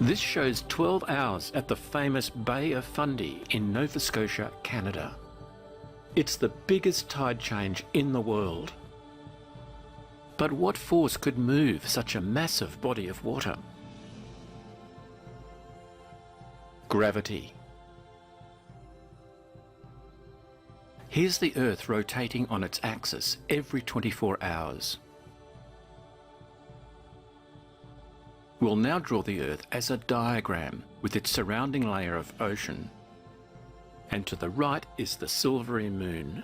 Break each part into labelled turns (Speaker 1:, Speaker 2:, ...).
Speaker 1: This shows 12 hours at the famous Bay of Fundy in Nova Scotia, Canada. It's the biggest tide change in the world. But what force could move such a massive body of water? Gravity. Here's the Earth rotating on its axis every 24 hours. We'll now draw the Earth as a diagram with its surrounding layer of ocean. And to the right is the silvery moon.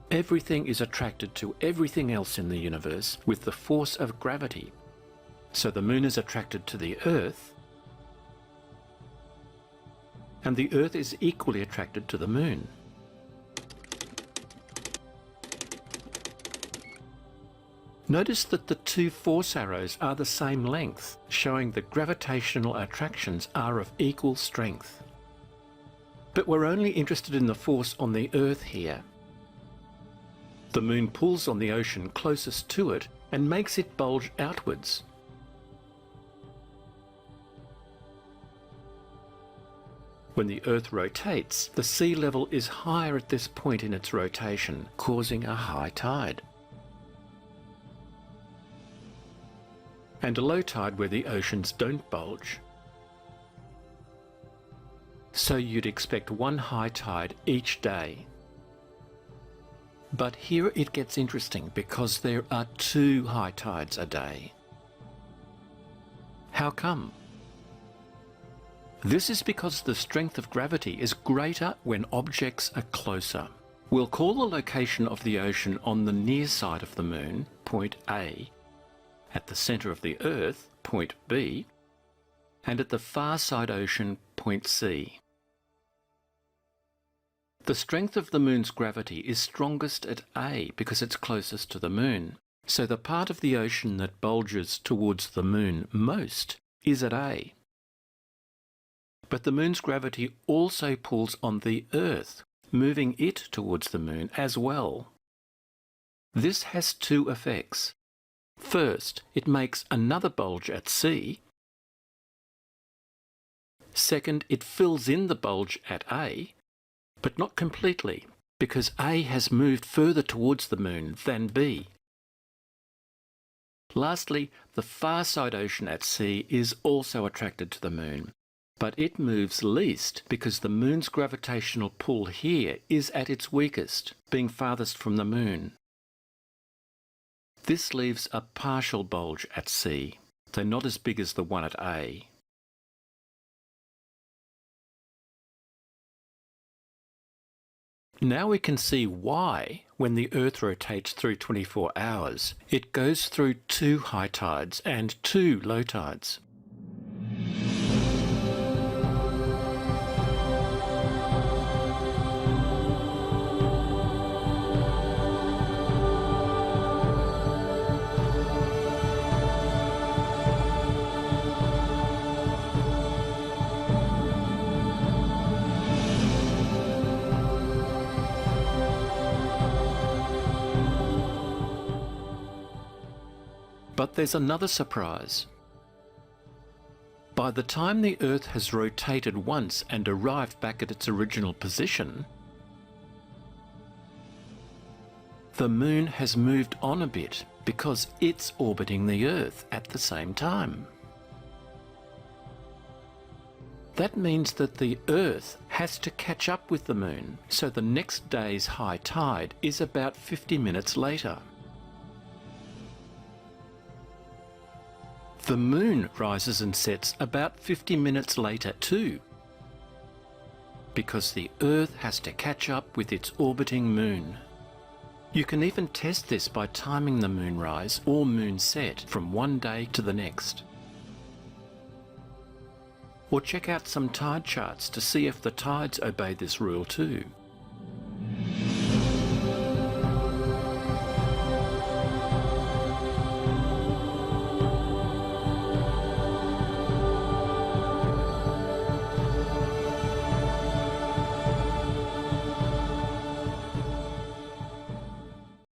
Speaker 1: Everything is attracted to everything else in the universe with the force of gravity. So the moon is attracted to the Earth, and the Earth is equally attracted to the moon. Notice that the two force arrows are the same length, showing the gravitational attractions are of equal strength. But we're only interested in the force on the Earth here. The moon pulls on the ocean closest to it and makes it bulge outwards. When the Earth rotates, the sea level is higher at this point in its rotation, causing a high tide. And a low tide where the oceans don't bulge. So you'd expect one high tide each day. But here it gets interesting because there are two high tides a day. How come? This is because the strength of gravity is greater when objects are closer. We'll call the location of the ocean on the near side of the moon, point A, at the centre of the Earth, point B, and at the far side ocean, point C. The strength of the moon's gravity is strongest at A because it's closest to the moon. So the part of the ocean that bulges towards the moon most is at A. But the moon's gravity also pulls on the Earth, moving it towards the moon as well. This has two effects. First, it makes another bulge at C. Second, it fills in the bulge at A, but not completely, because A has moved further towards the moon than B. Lastly, the far side ocean at C is also attracted to the moon, but it moves least because the moon's gravitational pull here is at its weakest, being farthest from the moon. This leaves a partial bulge at C, though not as big as the one at A. Now we can see why, when the Earth rotates through 24 hours, it goes through two high tides and two low tides. But there's another surprise. By the time the Earth has rotated once and arrived back at its original position, the Moon has moved on a bit because it's orbiting the Earth at the same time. That means that the Earth has to catch up with the Moon, so the next day's high tide is about 50 minutes later. The Moon rises and sets about 50 minutes later too, because the Earth has to catch up with its orbiting Moon. You can even test this by timing the moonrise or moonset from one day to the next. Or check out some tide charts to see if the tides obey this rule too.